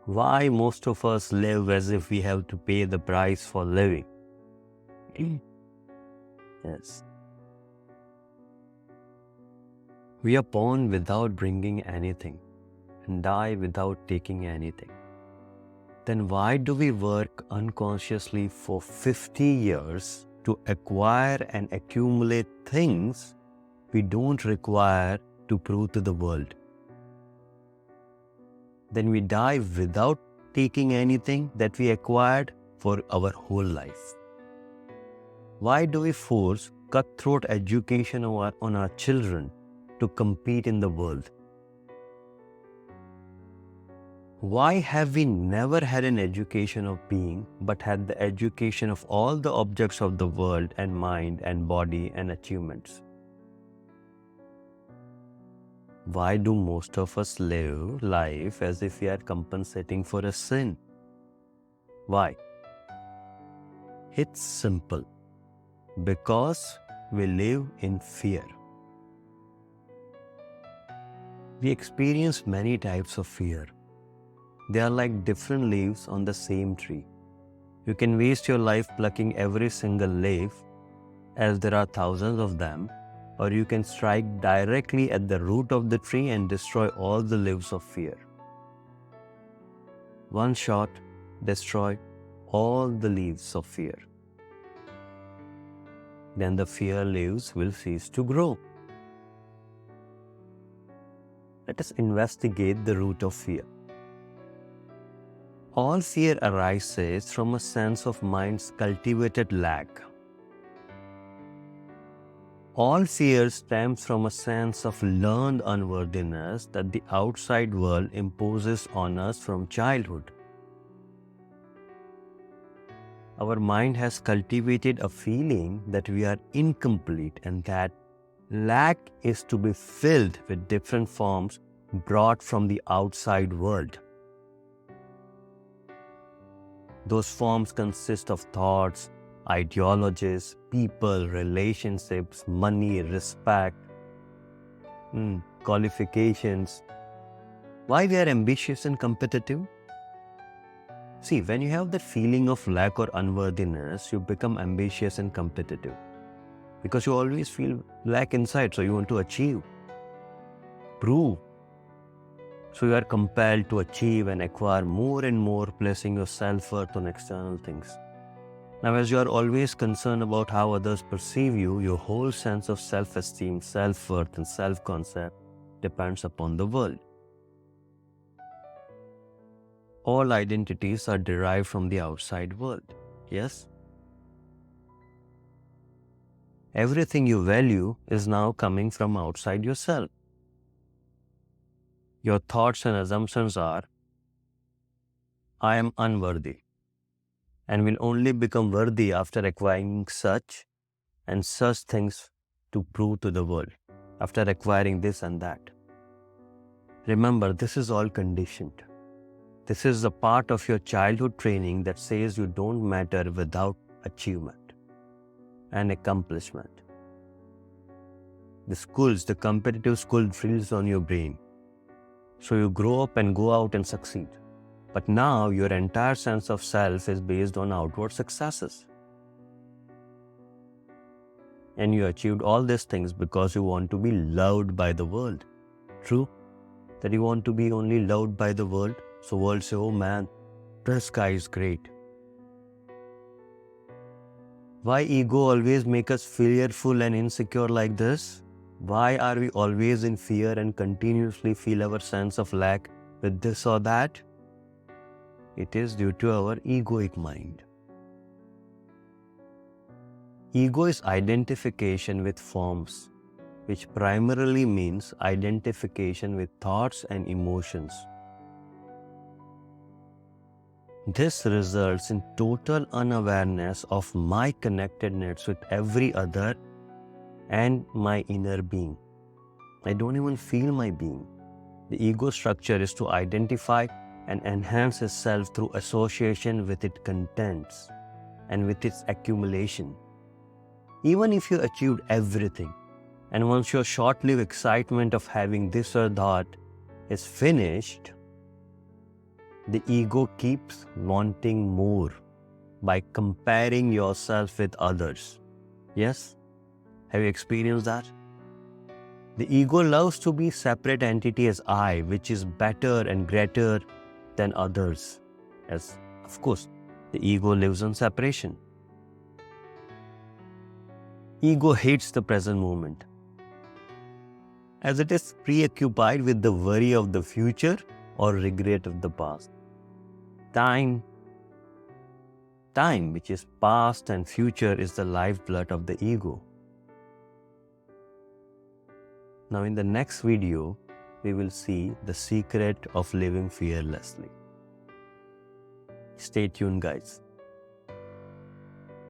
Why most of us live as if we have to pay the price for living? Yes. We are born without bringing anything and die without taking anything. Then why do we work unconsciously for 50 years to acquire and accumulate things we don't require to prove to the world? Then we die without taking anything that we acquired for our whole life. Why do we force cutthroat education on our children to compete in the world? Why have we never had an education of being, but had the education of all the objects of the world and mind and body and achievements? Why do most of us live life as if we are compensating for a sin? Why? It's simple. Because we live in fear. We experience many types of fear. They are like different leaves on the same tree. You can waste your life plucking every single leaf, as there are thousands of them, or you can strike directly at the root of the tree and destroy all the leaves of fear. One shot, destroy all the leaves of fear. Then the fear leaves will cease to grow. Let us investigate the root of fear. All fear arises from a sense of mind's cultivated lack. All fear stems from a sense of learned unworthiness that the outside world imposes on us from childhood. Our mind has cultivated a feeling that we are incomplete and that lack is to be filled with different forms brought from the outside world. Those forms consist of thoughts, ideologies, people, relationships, money, respect, qualifications. Why we are ambitious and competitive? See, when you have the feeling of lack or unworthiness, you become ambitious and competitive. Because you always feel lack inside, so you want to achieve, prove. So you are compelled to achieve and acquire more and more, placing your self-worth on external things. Now, as you are always concerned about how others perceive you, your whole sense of self-esteem, self-worth, and self-concept depends upon the world. All identities are derived from the outside world, yes? Everything you value is now coming from outside yourself. Your thoughts and assumptions are, I am unworthy, and will only become worthy after acquiring such and such things to prove to the world, after acquiring this and that. Remember, this is all conditioned. This is a part of your childhood training that says you don't matter without achievement and accomplishment. The competitive school drills on your brain. So you grow up and go out and succeed. But now your entire sense of self is based on outward successes. And you achieved all these things because you want to be loved by the world. True? That you want to be only loved by the world? So world say, oh man, this guy is great. Why ego always make us fearful and insecure like this? Why are we always in fear and continuously feel our sense of lack with this or that? It is due to our egoic mind. Ego is identification with forms, which primarily means identification with thoughts and emotions. This results in total unawareness of my connectedness with every other and my inner being. I don't even feel my being. The ego structure is to identify and enhance itself through association with its contents and with its accumulation. Even if you achieved everything, and once your short-lived excitement of having this or that is finished, the ego keeps wanting more by comparing yourself with others. Yes? Have you experienced that? The ego loves to be separate entity as I, which is better and greater than others. As of course, the ego lives on separation. Ego hates the present moment, as it is preoccupied with the worry of the future or regret of the past. Time, which is past and future, is the lifeblood of the ego. Now in the next video, we will see the secret of living fearlessly. Stay tuned, guys.